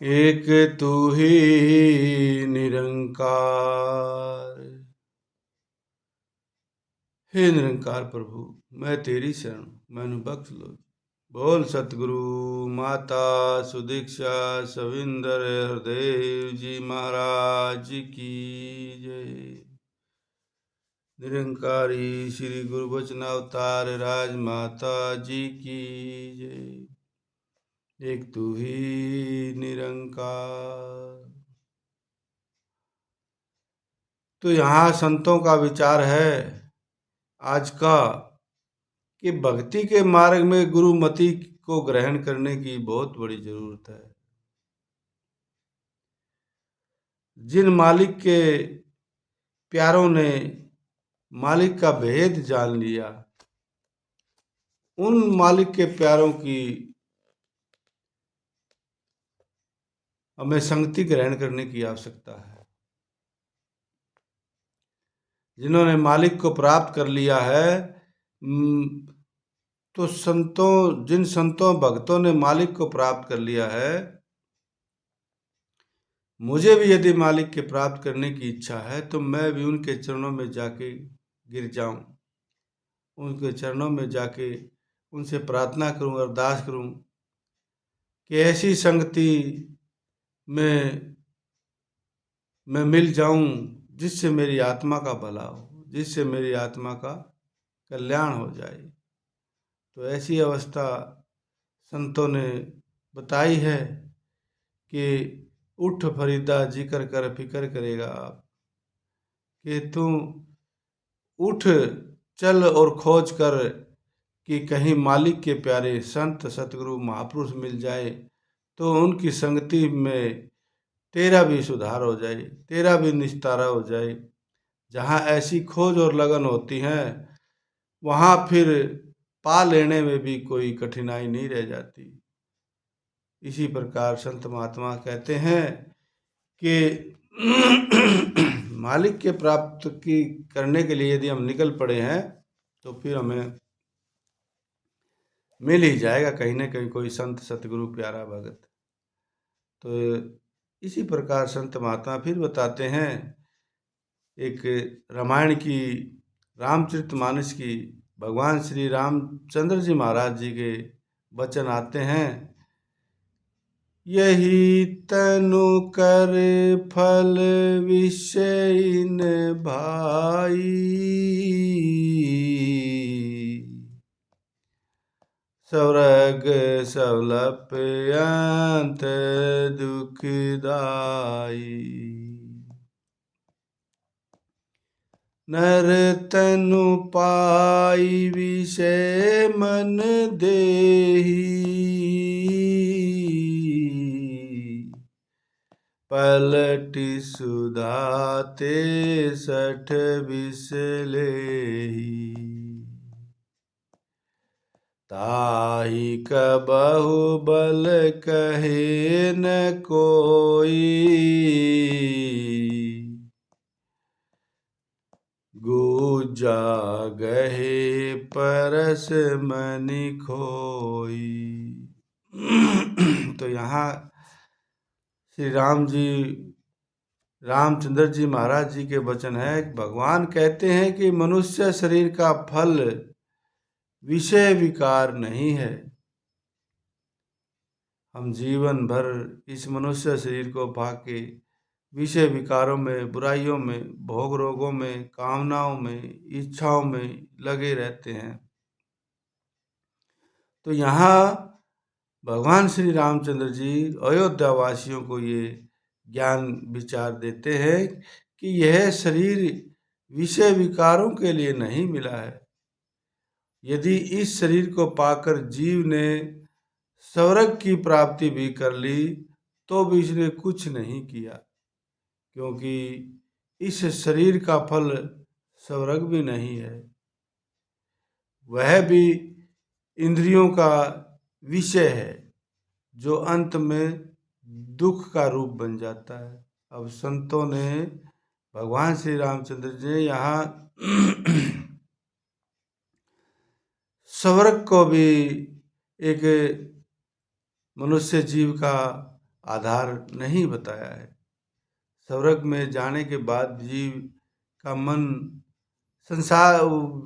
एक तू ही निरंकार। हे निरंकार प्रभु, मैं तेरी शरण, मैनू बख्श लो। बोल सतगुरु माता सुदीक्षा सविंदर हरदेव जी महाराज की जय। निरंकारी श्री गुरु वचनावतार राजमाता जी की जय। एक तू ही निरंकार। तो यहाँ संतों का विचार है आज का कि भक्ति के मार्ग में गुरुमति को ग्रहण करने की बहुत बड़ी जरूरत है। जिन मालिक के प्यारों ने मालिक का भेद जान लिया, उन मालिक के प्यारों की हमें संगति ग्रहण करने की आवश्यकता है। जिन्होंने मालिक को प्राप्त कर लिया है, तो जिन संतों भक्तों ने मालिक को प्राप्त कर लिया है, मुझे भी यदि मालिक के प्राप्त करने की इच्छा है तो मैं भी उनके चरणों में जाके गिर जाऊं, उनके चरणों में जाके उनसे प्रार्थना करूं, अरदास करूं कि ऐसी संगति में मैं मिल जाऊं जिससे मेरी आत्मा का भला हो, जिससे मेरी आत्मा का कल्याण हो जाए। तो ऐसी अवस्था संतों ने बताई है कि उठ फरीदा जिक्र कर फिक्र करेगा आप, कि तू उठ चल और खोज कर कि कहीं मालिक के प्यारे संत सतगुरु महापुरुष मिल जाए तो उनकी संगति में तेरा भी सुधार हो जाए, तेरा भी निस्तारा हो जाए। जहाँ ऐसी खोज और लगन होती है वहाँ फिर पा लेने में भी कोई कठिनाई नहीं रह जाती। इसी प्रकार संत महात्मा कहते हैं कि मालिक के प्राप्त की करने के लिए यदि हम निकल पड़े हैं तो फिर हमें मिल ही जाएगा कहीं ना कहीं कोई संत सतगुरु प्यारा भगत। तो इसी प्रकार संत महात्मा फिर बताते हैं, एक रामायण की, रामचरितमानस की, भगवान श्री रामचंद्र जी महाराज जी के वचन आते हैं, यही तनु कर फल विषय भाई, स्वर्ग सवलप अंत दुखदाई। नर तनु पाई विषय मन देही, पलटि सुधाते सठ बिसलेही, ताहि कबहु बल कहे न कोई, गुजा गहे परस मनि खोई। तो यहाँ श्री रामचंद्र जी महाराज जी के वचन है, भगवान कहते हैं कि मनुष्य शरीर का फल विषय विकार नहीं है। हम जीवन भर इस मनुष्य शरीर को पाके विषय विकारों में, बुराइयों में, भोग रोगों में, कामनाओं में, इच्छाओं में लगे रहते हैं। तो यहाँ भगवान श्री रामचंद्र जी अयोध्या वासियों को ये ज्ञान विचार देते हैं कि यह शरीर विषय विकारों के लिए नहीं मिला है। यदि इस शरीर को पाकर जीव ने स्वर्ग की प्राप्ति भी कर ली तो भी इसने कुछ नहीं किया, क्योंकि इस शरीर का फल स्वर्ग भी नहीं है, वह भी इंद्रियों का विषय है जो अंत में दुख का रूप बन जाता है। अब संतों ने, भगवान श्री रामचंद्र जी ने यहाँ स्वर्ग को भी एक मनुष्य जीव का आधार नहीं बताया है। स्वर्ग में जाने के बाद जीव का मन संसार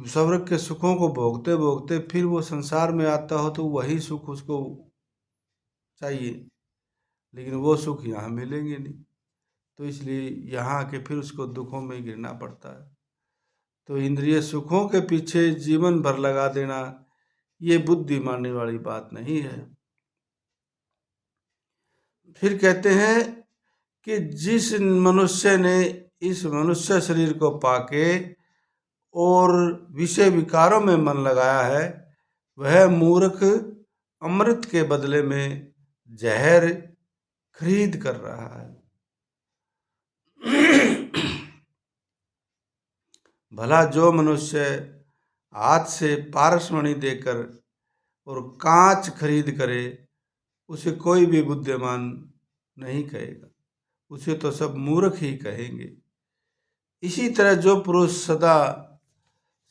स्वर्ग के सुखों को भोगते भोगते फिर वो संसार में आता हो तो वही सुख उसको चाहिए, लेकिन वो सुख यहाँ मिलेंगे नहीं, तो इसलिए यहाँ आके फिर उसको दुखों में गिरना पड़ता है। तो इंद्रिय सुखों के पीछे जीवन भर लगा देना ये बुद्धि मानने वाली बात नहीं है। फिर कहते हैं कि जिस मनुष्य ने इस मनुष्य शरीर को पाके और विषय विकारों में मन लगाया है, वह मूर्ख अमृत के बदले में जहर खरीद कर रहा है। भला जो मनुष्य हाथ से पारसमणि देकर और कांच खरीद करे, उसे कोई भी बुद्धिमान नहीं कहेगा, उसे तो सब मूर्ख ही कहेंगे। इसी तरह जो पुरुष सदा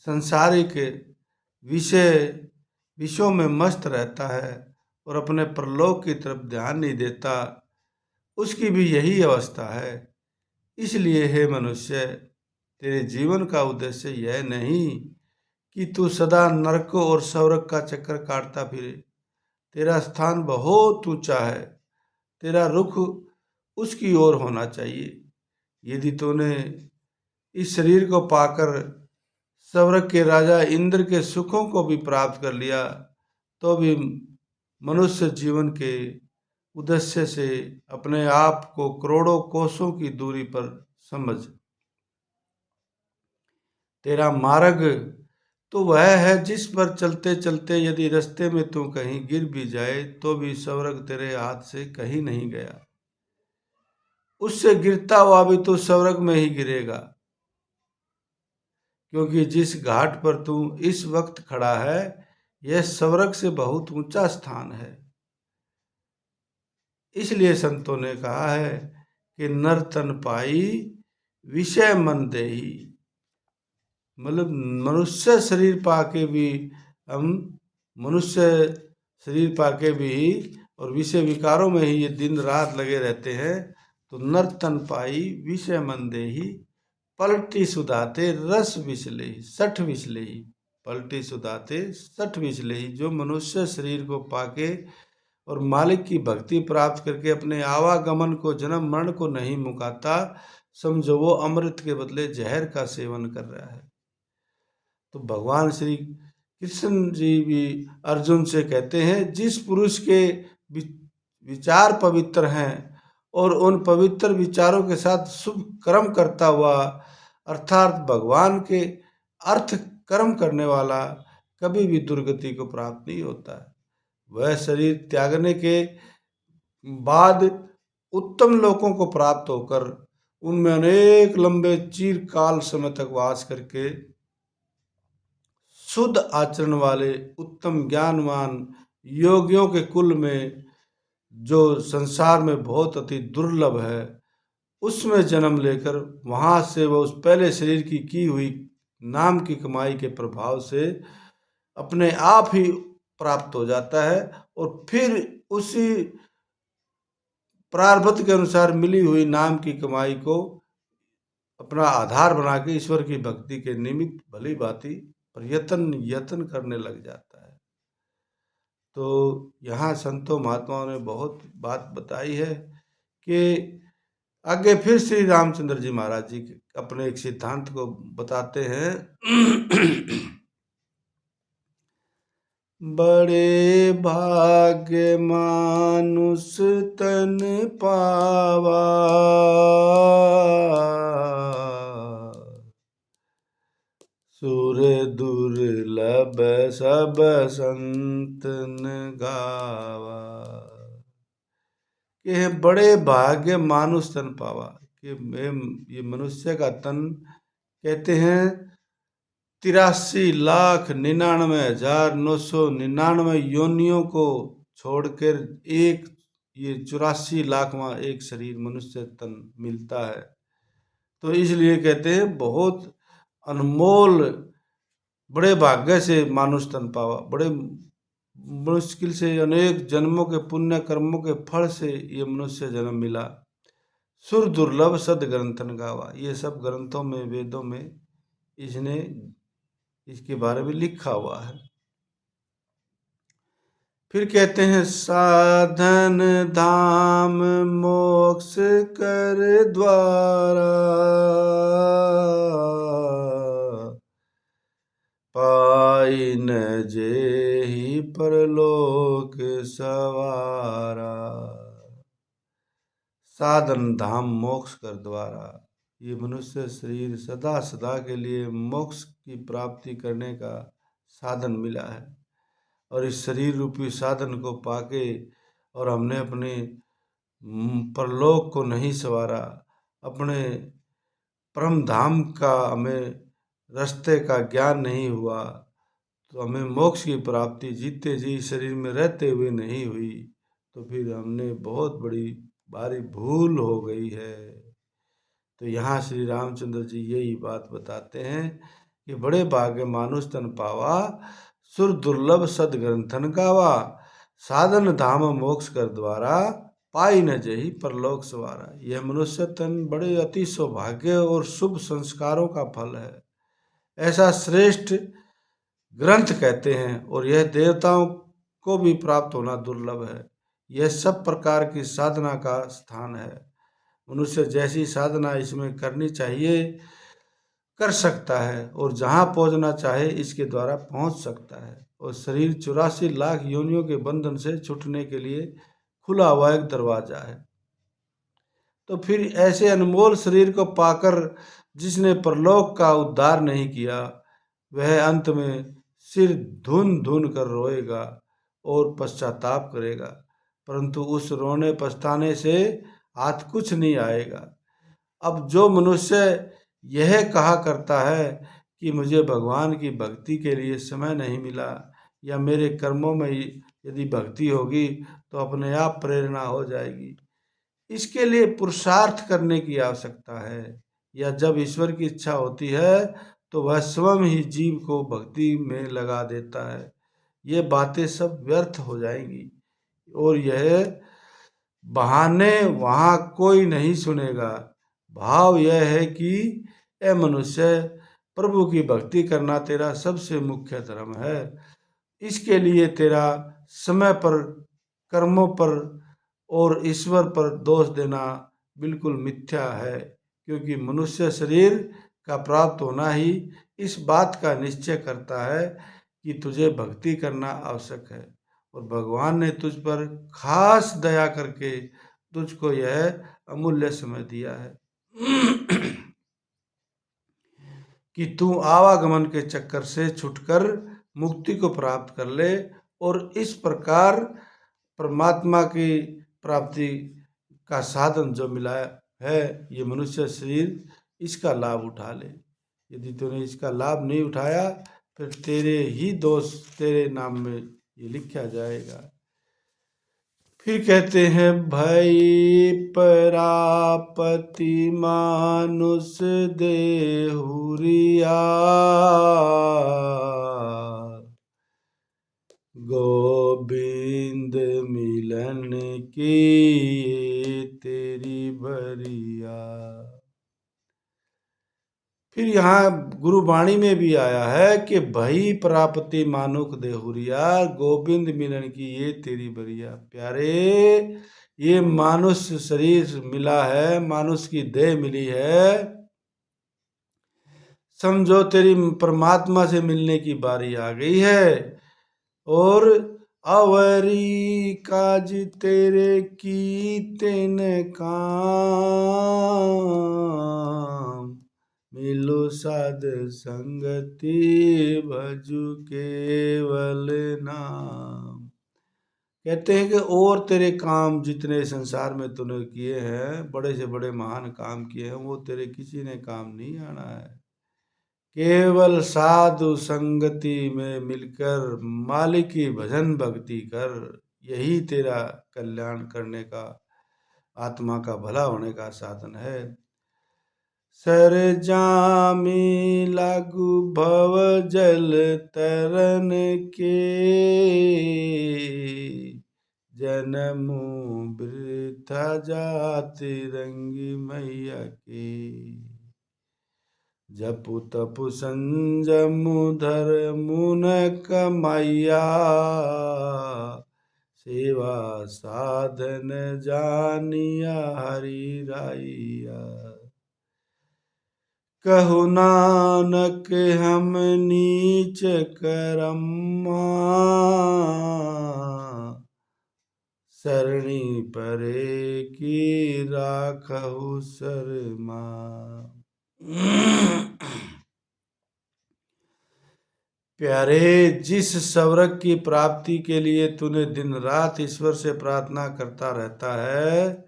संसारिक विषयों में मस्त रहता है और अपने परलोक की तरफ ध्यान नहीं देता, उसकी भी यही अवस्था है। इसलिए हे मनुष्य, तेरे जीवन का उद्देश्य यह नहीं कि तू सदा नरक और स्वर्ग का चक्कर काटता फिरे। तेरा स्थान बहुत ऊंचा है, तेरा रुख उसकी ओर होना चाहिए। यदि तूने इस शरीर को पाकर स्वर्ग के राजा इंद्र के सुखों को भी प्राप्त कर लिया, तो भी मनुष्य जीवन के उद्देश्य से अपने आप को करोड़ों कोसों की दूरी पर समझ। तेरा मार्ग तो वह है जिस पर चलते चलते यदि रास्ते में तू कहीं गिर भी जाए तो भी स्वर्ग तेरे हाथ से कहीं नहीं गया, उससे गिरता हुआ भी तू स्वर्ग में ही गिरेगा, क्योंकि जिस घाट पर तू इस वक्त खड़ा है यह स्वर्ग से बहुत ऊंचा स्थान है। इसलिए संतों ने कहा है कि नर तन पाई विषय मन देही, मतलब मनुष्य शरीर पाके भी हम मनुष्य शरीर पाके भी और विषय विकारों में ही ये दिन रात लगे रहते हैं। तो नर तन पाई विषय मन देही, पलटी सुधाते रस विसले सठ विसले, पलटी सुधाते सठ विसले। जो मनुष्य शरीर को पाके और मालिक की भक्ति प्राप्त करके अपने आवागमन को जन्म मरण को नहीं मुकाता, समझो वो अमृत के बदले जहर का सेवन कर रहा है। तो भगवान श्री कृष्ण जी भी अर्जुन से कहते हैं, जिस पुरुष के विचार पवित्र हैं और उन पवित्र विचारों के साथ शुभ कर्म करता हुआ अर्थात भगवान के अर्थ कर्म करने वाला कभी भी दुर्गति को प्राप्त नहीं होता है। वह शरीर त्यागने के बाद उत्तम लोकों को प्राप्त होकर उनमें अनेक लंबे चिरकाल समय तक वास करके शुद्ध आचरण वाले उत्तम ज्ञानवान योगियों के कुल में, जो संसार में बहुत अति दुर्लभ है, उसमें जन्म लेकर वहाँ से वह उस पहले शरीर की हुई नाम की कमाई के प्रभाव से अपने आप ही प्राप्त हो जाता है और फिर उसी प्रारब्ध के अनुसार मिली हुई नाम की कमाई को अपना आधार बना के ईश्वर की भक्ति के निमित्त भली भांति यत्न करने लग जाता है। तो यहाँ संतों महात्माओं ने बहुत बात बताई है कि आगे फिर श्री रामचंद्र जी महाराज जी अपने एक सिद्धांत को बताते हैं। बड़े भाग्य मानुष तन पावा, सुर दुर्लभ सब संतन गावा। कि बड़े भाग्य मानुष तन पावा, कि ये मनुष्य का तन कहते हैं 83,99,999 योनियों को छोड़कर एक ये 84,00,000वां एक शरीर मनुष्य तन मिलता है। तो इसलिए कहते हैं बहुत अनमोल, बड़े भाग्य से मानुष तन पावा, बड़े मुश्किल से अनेक जन्मों के पुण्य कर्मों के फल से ये मनुष्य जन्म मिला। सुर दुर्लभ सद ग्रंथन गावा, ये सब ग्रंथों में, वेदों में इसने इसके बारे में लिखा हुआ है। फिर कहते हैं साधन धाम मोक्ष कर द्वारा, पाई न जेहि परलोक सवारा। साधन धाम मोक्ष कर द्वारा, ये मनुष्य शरीर सदा सदा के लिए मोक्ष की प्राप्ति करने का साधन मिला है। और इस शरीर रूपी साधन को पाके और हमने अपने परलोक को नहीं संवारा, अपने परम धाम का हमें रास्ते का ज्ञान नहीं हुआ, तो हमें मोक्ष की प्राप्ति जीते जी शरीर में रहते हुए नहीं हुई, तो फिर हमने बहुत बड़ी भारी भूल हो गई है। तो यहाँ श्री रामचंद्र जी यही बात बताते हैं कि बड़े भाग्य मानुष तन पावा, सुर दुर्लभ सद ग्रंथन गावा, साधन धाम मोक्ष कर द्वारा, पाई न जही परलोक सवारा। यह मनुष्य तन बड़े अति सौभाग्य और शुभ संस्कारों का फल है, ऐसा श्रेष्ठ ग्रंथ कहते हैं। और यह देवताओं को भी प्राप्त होना दुर्लभ है। यह सब प्रकार की साधना का स्थान है। मनुष्य जैसी साधना इसमें करनी चाहिए कर सकता है, और जहाँ पहुँचना चाहे इसके द्वारा पहुँच सकता है। और शरीर 84 लाख योनियों के बंधन से छूटने के लिए खुला हुआ एक दरवाजा है। तो फिर ऐसे अनमोल शरीर को पाकर जिसने परलोक का उद्धार नहीं किया, वह अंत में सिर धुन धुन कर रोएगा और पश्चाताप करेगा, परंतु उस रोने पछताने से हाथ कुछ नहीं आएगा। अब जो मनुष्य यह कहा करता है कि मुझे भगवान की भक्ति के लिए समय नहीं मिला, या मेरे कर्मों में यदि भक्ति होगी तो अपने आप प्रेरणा हो जाएगी, इसके लिए पुरुषार्थ करने की आवश्यकता है। या जब ईश्वर की इच्छा होती है तो वह स्वयं ही जीव को भक्ति में लगा देता है। ये बातें सब व्यर्थ हो जाएंगी, और यह बहाने वहाँ कोई नहीं सुनेगा। भाव यह है कि ए मनुष्य, प्रभु की भक्ति करना तेरा सबसे मुख्य धर्म है। इसके लिए तेरा समय पर, कर्मों पर और ईश्वर पर दोष देना बिल्कुल मिथ्या है, क्योंकि मनुष्य शरीर का प्राप्त होना ही इस बात का निश्चय करता है कि तुझे भक्ति करना आवश्यक है। और भगवान ने तुझ पर खास दया करके तुझको यह अमूल्य समय दिया है कि तू आवागमन के चक्कर से छुटकर मुक्ति को प्राप्त कर ले, और इस प्रकार परमात्मा की प्राप्ति का साधन जो मिला है, ये मनुष्य शरीर, इसका लाभ उठा ले। यदि तूने इसका लाभ नहीं उठाया, फिर तेरे ही दोष तेरे नाम में ये लिखा जाएगा। फिर कहते हैं भई परापति मानुष देहुरिया, गोविंद मिलन की तेरी बरिया। फिर यहाँ गुरुवाणी में भी आया है कि भई प्राप्ति मानुख देहुरिया, गोविंद मिलन की ये तेरी बरिया। प्यारे, ये मानुष शरीर मिला है, मानुष की देह मिली है, समझो तेरी परमात्मा से मिलने की बारी आ गई है। और अवरी काज तेरे की तेन काम, मिलो साध संगति भजु केवल नाम। कहते हैं कि और तेरे काम जितने संसार में तूने किए हैं, बड़े से बड़े महान काम किए हैं, वो तेरे किसी ने काम नहीं आना है। केवल साधु संगति में मिलकर मालिक की भजन भक्ति कर, यही तेरा कल्याण करने का, आत्मा का भला होने का साधन है। सर जामी लागू भव जल तरन के, जन्मू वृथा जाति रंगी मैया के। जपु तपु संजमु धर्मु न कमाइया, सेवा साधन जानिया हरि राइया। कहु नानक हम नीच करम्मा, सरणी परे की राखहु शर्मा। प्यारे, जिस स्वर्ग की प्राप्ति के लिए तूने दिन रात ईश्वर से प्रार्थना करता रहता है,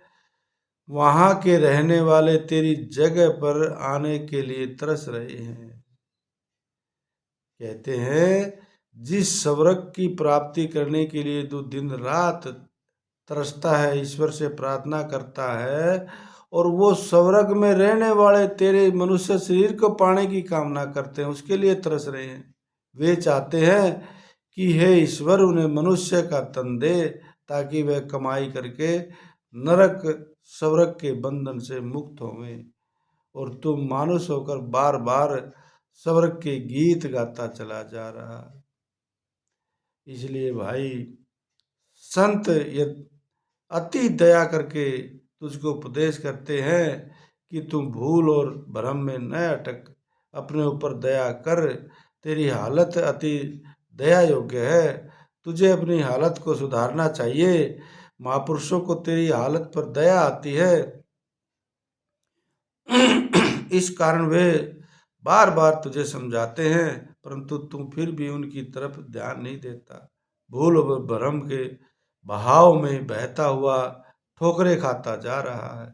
वहां के रहने वाले तेरी जगह पर आने के लिए तरस रहे हैं। कहते हैं, जिस स्वर्ग की प्राप्ति करने के लिए तू दिन रात तरसता है, ईश्वर से प्रार्थना करता है, और वो स्वर्ग में रहने वाले तेरे मनुष्य शरीर को पाने की कामना करते हैं, उसके लिए तरस रहे हैं। वे चाहते हैं कि हे ईश्वर, उन्हें मनुष्य का तन दे ताकि वे कमाई करके नरक स्वर्ग के बंधन से मुक्त होवें, और तुम मानुष होकर बार बार स्वर्ग के गीत गाता चला जा रहा। इसलिए भाई, संत अति दया करके तुझको उपदेश करते हैं कि तुम भूल और भ्रम में न अटक, अपने ऊपर दया कर। तेरी हालत अति दया योग्य है, तुझे अपनी हालत को सुधारना चाहिए। महापुरुषों को तेरी हालत पर दया आती है, इस कारण वे बार बार तुझे समझाते हैं, परंतु तुम फिर भी उनकी तरफ ध्यान नहीं देता। भूल और भ्रम के बहाव में बहता हुआ ठोकरे खाता जा रहा है,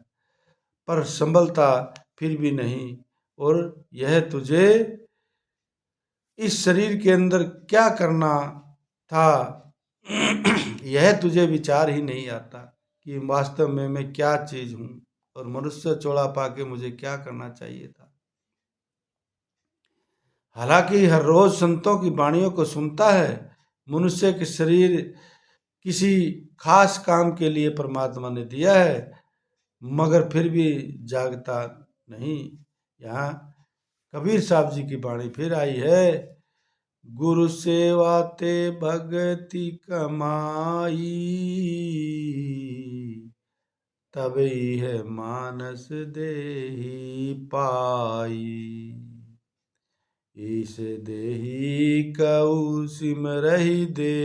पर संभलता फिर भी नहीं। और यह तुझे इस शरीर के अंदर क्या करना था, यह तुझे विचार ही नहीं आता कि वास्तव में मैं क्या चीज हूं और मनुष्य चोला पाके मुझे क्या करना चाहिए था। हालांकि हर रोज संतों की वाणियों को सुनता है। मनुष्य के शरीर किसी खास काम के लिए परमात्मा ने दिया है, मगर फिर भी जागता नहीं। यहाँ कबीर साहब जी की वाणी फिर आई है, गुरु सेवा ते भगति कमाई, तभी है मानस देही पाई। ईश देही कऊ सिमरहि दे,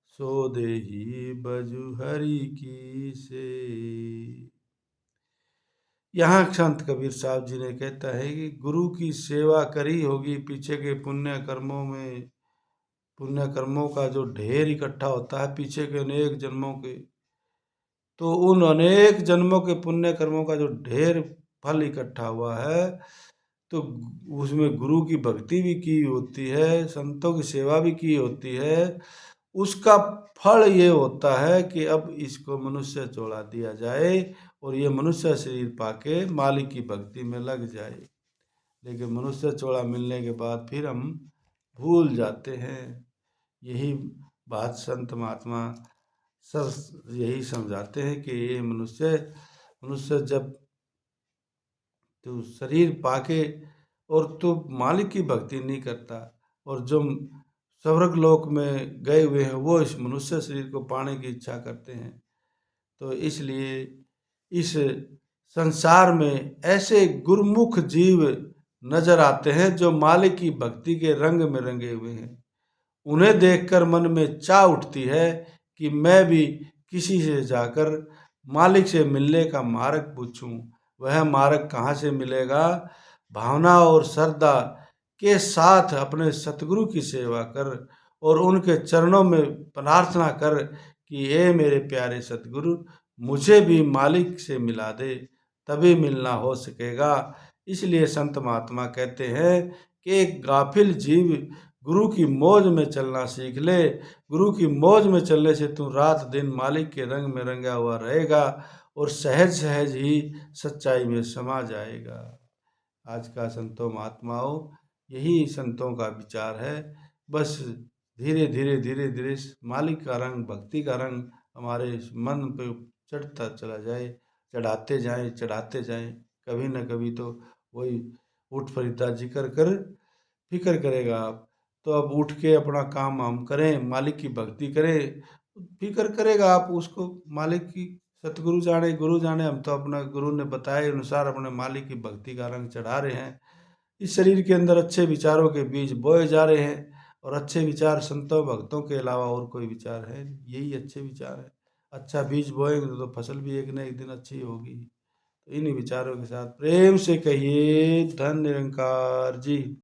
सो देही बजु हरि की से। यहाँ संत कबीर साहब जी ने कहता है कि गुरु की सेवा करी होगी, पीछे के पुण्य कर्मों में, पुण्य कर्मों का जो ढेर इकट्ठा होता है पीछे के अनेक जन्मों के, तो उन अनेक जन्मों के पुण्य कर्मों का जो ढेर फल इकट्ठा हुआ है, तो उसमें गुरु की भक्ति भी की होती है, संतों की सेवा भी की होती है। उसका फल ये होता है कि अब इसको मनुष्य चोला दिया जाए और ये मनुष्य शरीर पाके मालिक की भक्ति में लग जाए। लेकिन मनुष्य चोला मिलने के बाद फिर हम भूल जाते हैं। यही बात संत महात्मा सब यही समझाते हैं कि ये मनुष्य जब तू शरीर पाके और तू मालिक की भक्ति नहीं करता, और जो स्वर्ग लोक में गए हुए हैं वो इस मनुष्य शरीर को पाने की इच्छा करते हैं, तो इसलिए इस संसार में ऐसे गुरुमुख जीव नजर आते हैं जो मालिक की भक्ति के रंग में रंगे हुए हैं। उन्हें देखकर मन में चाह उठती है कि मैं भी किसी से जाकर मालिक से मिलने का मार्ग पूछूं। वह मार्ग कहाँ से मिलेगा? भावना और श्रद्धा के साथ अपने सतगुरु की सेवा कर और उनके चरणों में प्रार्थना कर कि हे मेरे प्यारे सतगुरु, मुझे भी मालिक से मिला दे, तभी मिलना हो सकेगा। इसलिए संत महात्मा कहते हैं कि एक गाफिल जीव गुरु की मौज में चलना सीख ले। गुरु की मौज में चलने से तू रात दिन मालिक के रंग में रंगा हुआ रहेगा और सहज सहज ही सच्चाई में समा जाएगा। आज का संतों महात्माओं यही संतों का विचार है। बस धीरे धीरे धीरे धीरे मालिक का रंग, भक्ति का रंग हमारे मन पे चढ़ता चला जाए, चढ़ाते जाएं। कभी न कभी तो वही उठ फरीदा जिक्र कर फिक्र करेगा आप। तो अब उठ के अपना काम हम करें, मालिक की भक्ति करें, फिक्र करेगा आप उसको। मालिक की सतगुरु जाने गुरु जाने, हम तो अपना गुरु ने बताए अनुसार अपने मालिक की भक्ति का रंग चढ़ा रहे हैं। इस शरीर के अंदर अच्छे विचारों के बीज बोए जा रहे हैं और अच्छे विचार संतों भक्तों के अलावा और कोई विचार है नहीं, यही अच्छे विचार है। अच्छा बीज बोएंगे तो फसल भी एक न एक दिन अच्छी होगी। तो इन विचारों के साथ प्रेम से कहिए धन निरंकार जी।